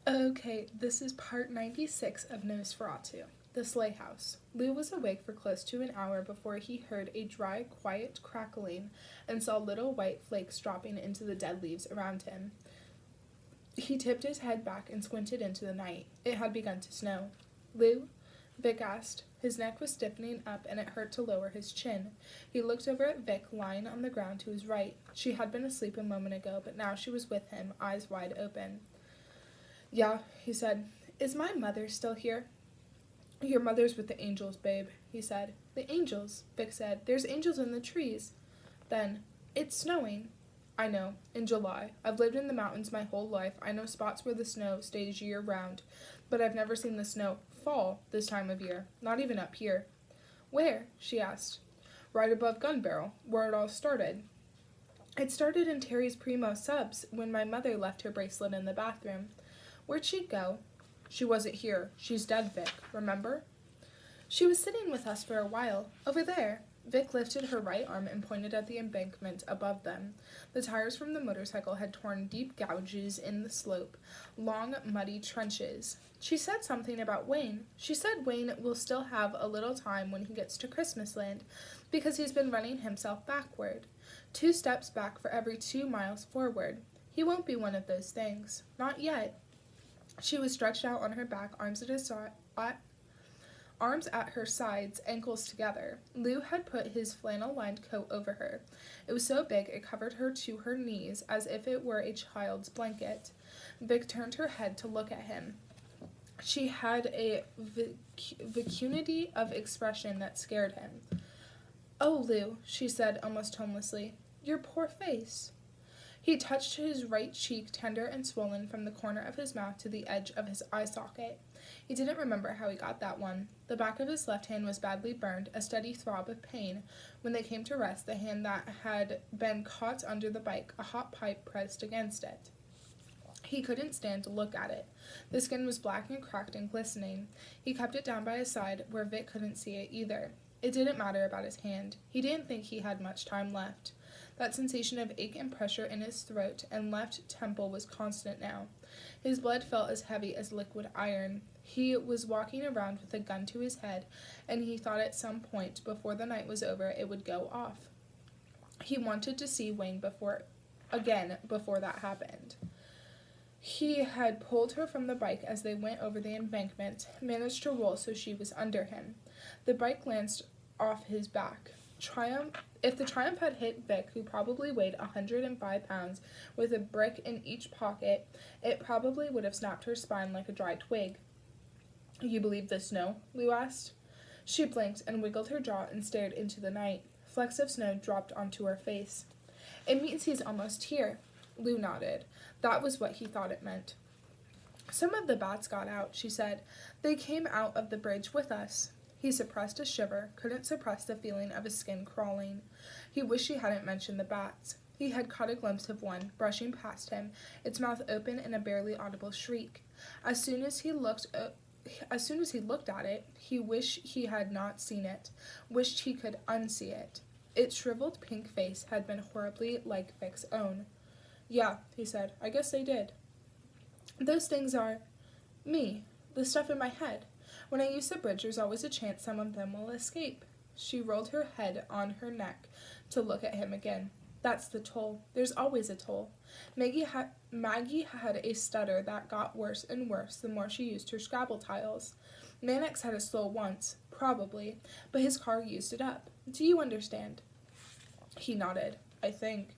Okay, this is part 96 of Nos4a2, the sleigh house. Lou was awake for close to an hour before he heard a dry, quiet crackling and saw little white flakes dropping into the dead leaves around him. He tipped his head back and squinted into the night. It had begun to snow. Lou? Vic asked. His neck was stiffening up and it hurt to lower his chin. He looked over at Vic lying on the ground to his right. She had been asleep a moment ago, but now she was with him, eyes wide open. "Yeah," he said. "Is my mother still here?" "Your mother's with the angels, babe," he said. "The angels," Vic said. "There's angels in the trees." Then, "It's snowing." "I know. In July. I've lived in the mountains my whole life. I know spots where the snow stays year-round. But I've never seen the snow fall this time of year. Not even up here." "Where?" she asked. "Right above Gun Barrel, where it all started." "It started in Terry's Primo Subs when my mother left her bracelet in the bathroom." "Where'd she go?" "She wasn't here. She's dead, Vic. Remember?" "She was sitting with us for a while. Over there." Vic lifted her right arm and pointed at the embankment above them. The tires from the motorcycle had torn deep gouges in the slope, long, muddy trenches. "She said something about Wayne. She said Wayne will still have a little time when he gets to Christmasland, because he's been running himself backward. 2 steps back for every 2 miles forward. He won't be one of those things. Not yet." She was stretched out on her back, arms at her sides, ankles together. Lou had put his flannel-lined coat over her. It was so big it covered her to her knees as if it were a child's blanket. Vic turned her head to look at him. She had a vacuity of expression that scared him. "Oh, Lou," she said almost tonelessly, "your poor face." He touched his right cheek, tender and swollen from the corner of his mouth to the edge of his eye socket. He didn't remember how he got that one. The back of his left hand was badly burned, a steady throb of pain. When they came to rest, the hand that had been caught under the bike, a hot pipe pressed against it. He couldn't stand to look at it. The skin was black and cracked and glistening. He kept it down by his side, where Vic couldn't see it either. It didn't matter about his hand. He didn't think he had much time left. That sensation of ache and pressure in his throat and left temple was constant now. His blood felt as heavy as liquid iron. He was walking around with a gun to his head, and he thought at some point before the night was over it would go off. He wanted to see Wayne before that happened. He had pulled her from the bike as they went over the embankment, managed to roll so she was under him. The bike glanced off his back. If the Triumph had hit Vic, who probably weighed 105 pounds, with a brick in each pocket, it probably would have snapped her spine like a dry twig. "You believe the snow?" Lou asked. She blinked and wiggled her jaw and stared into the night. Flecks of snow dropped onto her face. "It means he's almost here." Lou nodded. That was what he thought it meant. "Some of the bats got out," she said. "They came out of the bridge with us." He suppressed a shiver, couldn't suppress the feeling of his skin crawling. He wished he hadn't mentioned the bats. He had caught a glimpse of one, brushing past him, its mouth open in a barely audible shriek. As soon as he looked at it, he wished he had not seen it, wished he could unsee it. Its shriveled pink face had been horribly like Vic's own. "Yeah," he said, "I guess they did." "Those things are me, the stuff in my head. When I use the bridge, there's always a chance some of them will escape." She rolled her head on her neck to look at him again. "That's the toll. There's always a toll." Maggie had a stutter that got worse and worse the more she used her Scrabble tiles. Mannix had a slow once, probably, but his car used it up. "Do you understand?" He nodded. "I think."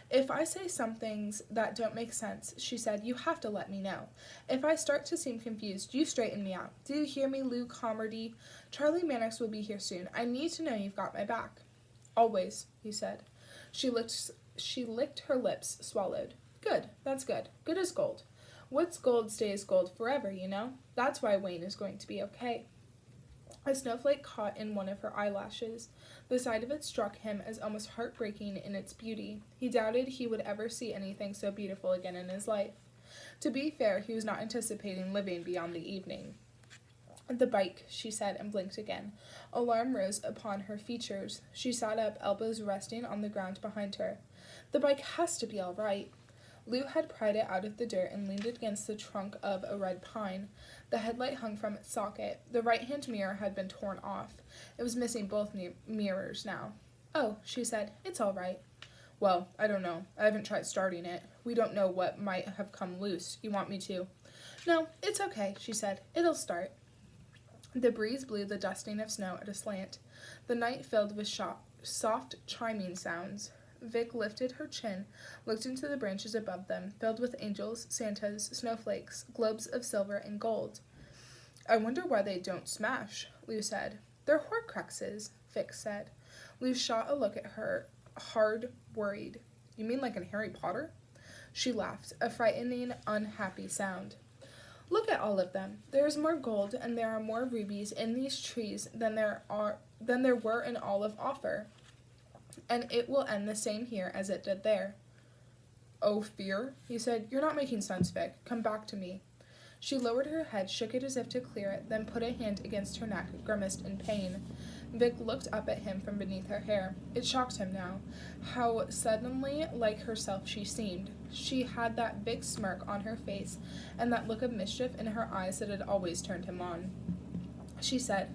"If I say some things that don't make sense," she said, "you have to let me know. If I start to seem confused, you straighten me out. Do you hear me, Lou Comedy? Charlie Mannix will be here soon. I need to know you've got my back." "Always," he said. She licked her lips, swallowed. "Good, that's good. Good as gold. What's gold stays gold forever, you know? That's why Wayne is going to be okay." A snowflake caught in one of her eyelashes. The sight of it struck him as almost heartbreaking in its beauty. He doubted he would ever see anything so beautiful again in his life. To be fair, he was not anticipating living beyond the evening. "The bike," she said, and blinked again. Alarm rose upon her features. She sat up, elbows resting on the ground behind her. "The bike has to be all right." Lou had pried it out of the dirt and leaned it against the trunk of a red pine. The headlight hung from its socket. The right-hand mirror had been torn off. It was missing both mirrors now. "Oh," she said, "it's all right." "Well, I don't know. I haven't tried starting it. We don't know what might have come loose. You want me to?" "No, it's okay," she said. "It'll start." The breeze blew the dusting of snow at a slant. The night filled with soft chiming sounds. Vic lifted her chin, looked into the branches above them, filled with angels, Santas, snowflakes, globes of silver and gold. "I wonder why they don't smash," Lou said. "They're Horcruxes," Vic said. Lou shot a look at her, hard, worried. "You mean like in Harry Potter?" She laughed, a frightening, unhappy sound. "Look at all of them. There is more gold and there are more rubies in these trees than there were in all of Offer. And it will end the same here as it did there." "Oh, fear?" he said. "You're not making sense, Vic. Come back to me." She lowered her head, shook it as if to clear it, then put a hand against her neck, grimaced in pain. Vic looked up at him from beneath her hair. It shocked him now, how suddenly like herself she seemed. She had that big smirk on her face, and that look of mischief in her eyes that had always turned him on. She said,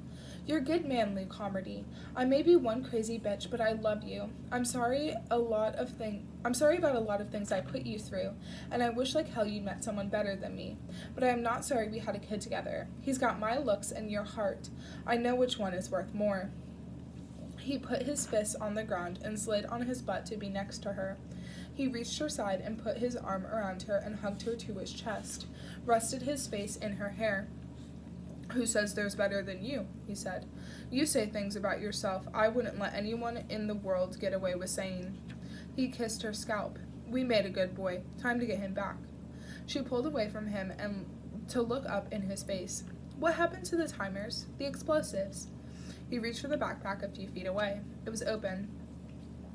"You're a good man, Lou Comedy. I may be one crazy bitch, but I love you. I'm sorry about a lot of things I put you through, and I wish like hell you'd met someone better than me. But I am not sorry we had a kid together. He's got my looks and your heart. I know which one is worth more." He put his fists on the ground and slid on his butt to be next to her. He reached her side and put his arm around her and hugged her to his chest, rested his face in her hair. "Who says there's better than you?" he said. "You say things about yourself I wouldn't let anyone in the world get away with saying." He kissed her scalp. "We made a good boy. Time to get him back." She pulled away from him and to look up in his face. "What happened to the timers? The explosives?" He reached for the backpack a few feet away. It was open.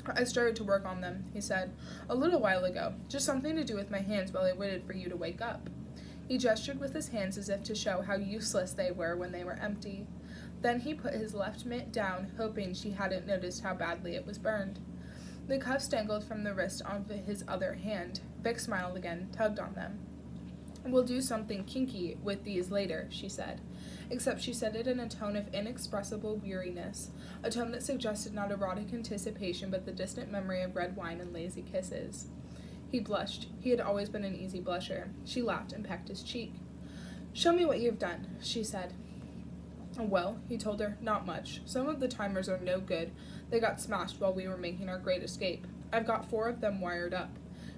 "I started to work on them," he said, "a little while ago. Just something to do with my hands while I waited for you to wake up." He gestured with his hands as if to show how useless they were when they were empty. Then he put his left mitt down, hoping she hadn't noticed how badly it was burned. The cuffs dangled from the wrist onto his other hand. Vic smiled again, tugged on them. "We'll do something kinky with these later," she said, except she said it in a tone of inexpressible weariness, a tone that suggested not erotic anticipation but the distant memory of red wine and lazy kisses. He blushed. He had always been an easy blusher. She laughed and pecked his cheek. "Show me what you've done," she said. "Well," he told her, "not much. Some of the timers are no good. They got smashed while we were making our great escape. I've got 4 of them wired up."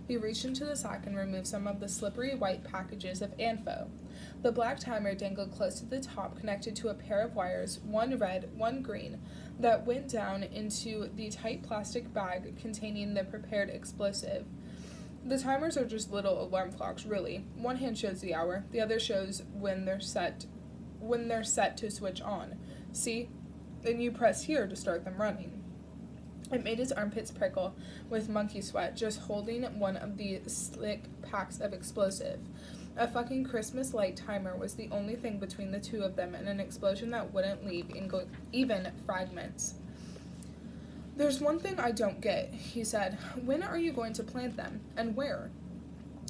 He reached into the sack and removed some of the slippery white packages of ANFO. The black timer dangled close to the top, connected to a pair of wires, one red, one green, that went down into the tight plastic bag containing the prepared explosive. The timers are just little alarm clocks, really. One hand shows the hour, the other shows when they're set to switch on. See? Then you press here to start them running. It made his armpits prickle with monkey sweat just holding one of the slick packs of explosive. A fucking Christmas light timer was the only thing between the two of them and an explosion that wouldn't leave even fragments. "There's one thing I don't get," he said. "When are you going to plant them? And where?"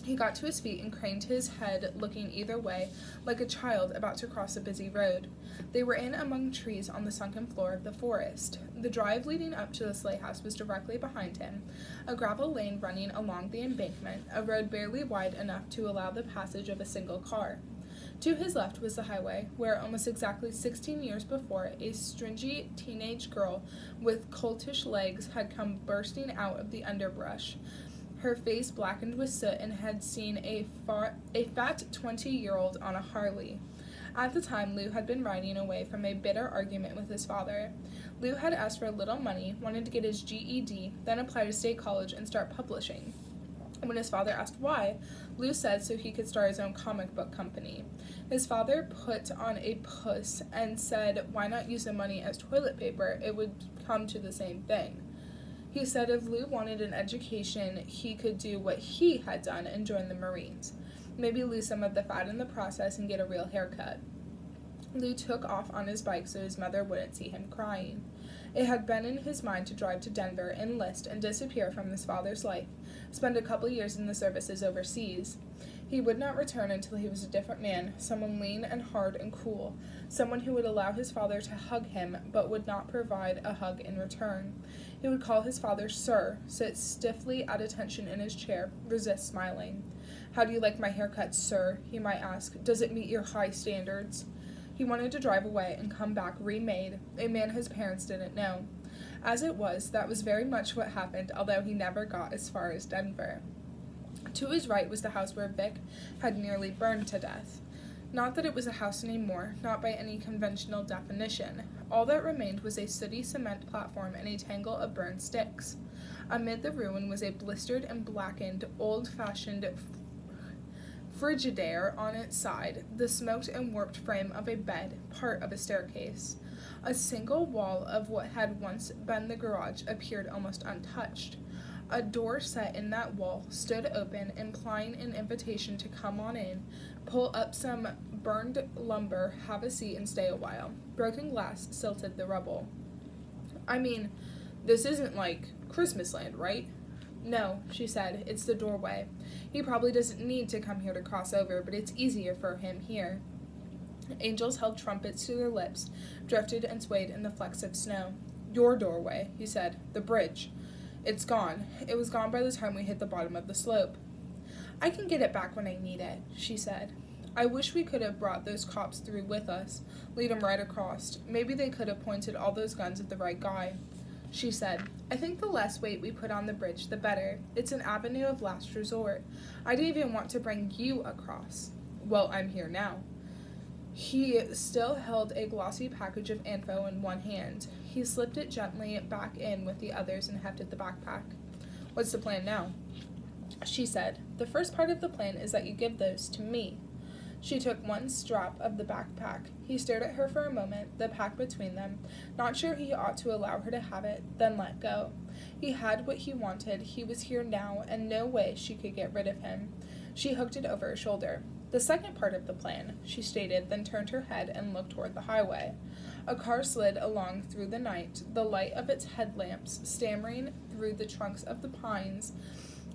He got to his feet and craned his head, looking either way, like a child about to cross a busy road. They were in among trees on the sunken floor of the forest. The drive leading up to the sleigh house was directly behind him, a gravel lane running along the embankment, a road barely wide enough to allow the passage of a single car. To his left was the highway, where almost exactly 16 years before, a stringy teenage girl with coltish legs had come bursting out of the underbrush, her face blackened with soot, and had seen a fat 20-year-old on a Harley. At the time, Lou had been riding away from a bitter argument with his father. Lou had asked for a little money, wanted to get his GED, then apply to state college and start publishing. When his father asked why, Lou said so he could start his own comic book company. His father put on a puss and said why not use the money as toilet paper, it would come to the same thing. He said if Lou wanted an education, he could do what he had done and join the Marines. Maybe lose some of the fat in the process and get a real haircut. Lou took off on his bike so his mother wouldn't see him crying. It had been in his mind to drive to Denver, enlist, and disappear from his father's life, spend a couple years in the services overseas. He would not return until he was a different man, someone lean and hard and cool, someone who would allow his father to hug him but would not provide a hug in return. He would call his father Sir, sit stiffly at attention in his chair, resist smiling. "How do you like my haircut, sir?" he might ask. "Does it meet your high standards?" He wanted to drive away and come back remade, a man his parents didn't know. As it was, that was very much what happened, although he never got as far as Denver. To his right was the house where Vic had nearly burned to death. Not that it was a house anymore, not by any conventional definition. All that remained was a sooty cement platform and a tangle of burned sticks. Amid the ruin was a blistered and blackened, old-fashioned Frigidaire on its side, the smoked and warped frame of a bed, part of a staircase. A single wall of what had once been the garage appeared almost untouched. A door set in that wall stood open, implying an invitation to come on in, pull up some burned lumber, have a seat, and stay a while. Broken glass silted the rubble. "I mean, this isn't like Christmasland, right?" "No," she said, "it's the doorway. He probably doesn't need to come here to cross over, but it's easier for him here." Angels held trumpets to their lips, drifted and swayed in the flecks of snow. "Your doorway," he said. "The bridge. It's gone. It was gone by the time we hit the bottom of the slope." "I can get it back when I need it," she said. "I wish we could have brought those cops through with us, lead 'em right across. Maybe they could have pointed all those guns at the right guy." She said, "I think the less weight we put on the bridge, the better. It's an avenue of last resort. I didn't even want to bring you across." "Well, I'm here now." He still held a glossy package of info in one hand. He slipped it gently back in with the others and hefted the backpack. "What's the plan now?" She said, "The first part of the plan is that you give those to me." She took one strap of the backpack. He stared at her for a moment, the pack between them, not sure he ought to allow her to have it, then let go. He had what he wanted. He was here now, and no way she could get rid of him. She hooked it over her shoulder. "The second part of the plan," she stated, then turned her head and looked toward the highway. A car slid along through the night, the light of its headlamps stammering through the trunks of the pines,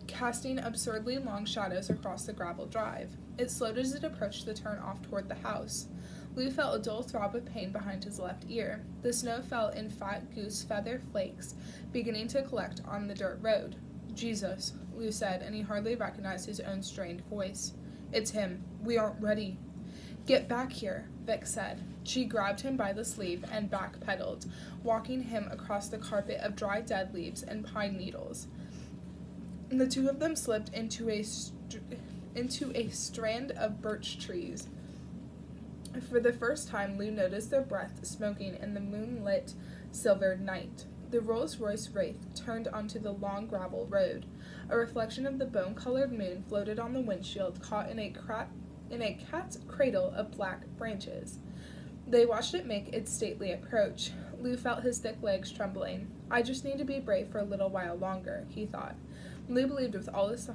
casting absurdly long shadows across the gravel drive. It slowed as it approached the turn off toward the house. Lou felt a dull throb of pain behind his left ear. The snow fell in fat goose feather flakes, beginning to collect on the dirt road. "Jesus," Lou said, and he hardly recognized his own strained voice. "It's him. We aren't ready." "Get back here," Vic said. She grabbed him by the sleeve and backpedaled, walking him across the carpet of dry dead leaves and pine needles. The two of them slipped into a strand of birch trees. For the first time, Lou noticed their breath smoking in the moonlit, silvered night. The Rolls-Royce Wraith turned onto the long gravel road. A reflection of the bone-colored moon floated on the windshield, caught in a cat's cradle of black branches. They watched it make its stately approach. Lou felt his thick legs trembling. "I just need to be brave for a little while longer," he thought. Lou believed with all his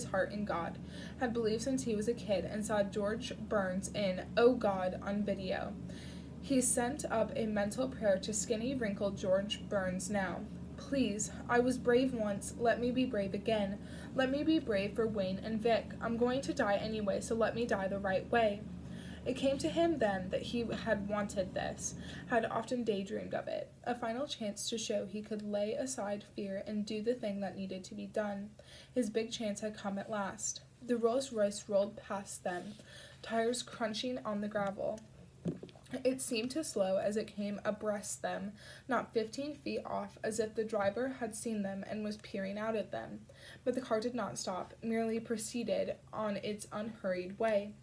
heart in God, had believed since he was a kid, and saw George Burns in Oh God on video. He sent up a mental prayer to skinny, wrinkled George Burns now. "Please, I was brave once. Let me be brave again. Let me be brave for Wayne and Vic. I'm going to die anyway, so let me die the right way." It came to him then that he had wanted this, had often daydreamed of it, a final chance to show he could lay aside fear and do the thing that needed to be done. His big chance had come at last. The Rolls-Royce rolled past them, tires crunching on the gravel. It seemed to slow as it came abreast them, not 15 feet off, as if the driver had seen them and was peering out at them. But the car did not stop, merely proceeded on its unhurried way.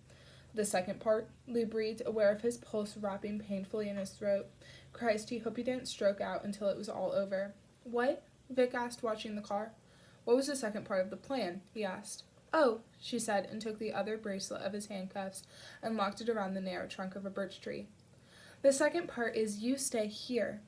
"The second part?" Lou breathed, aware of his pulse rapping painfully in his throat. Christ, he hoped he didn't stroke out until it was all over. "What?" Vic asked, watching the car. "What was the second part of the plan?" he asked. "Oh," she said, and took the other bracelet of his handcuffs and locked it around the narrow trunk of a birch tree. "The second part is you stay here.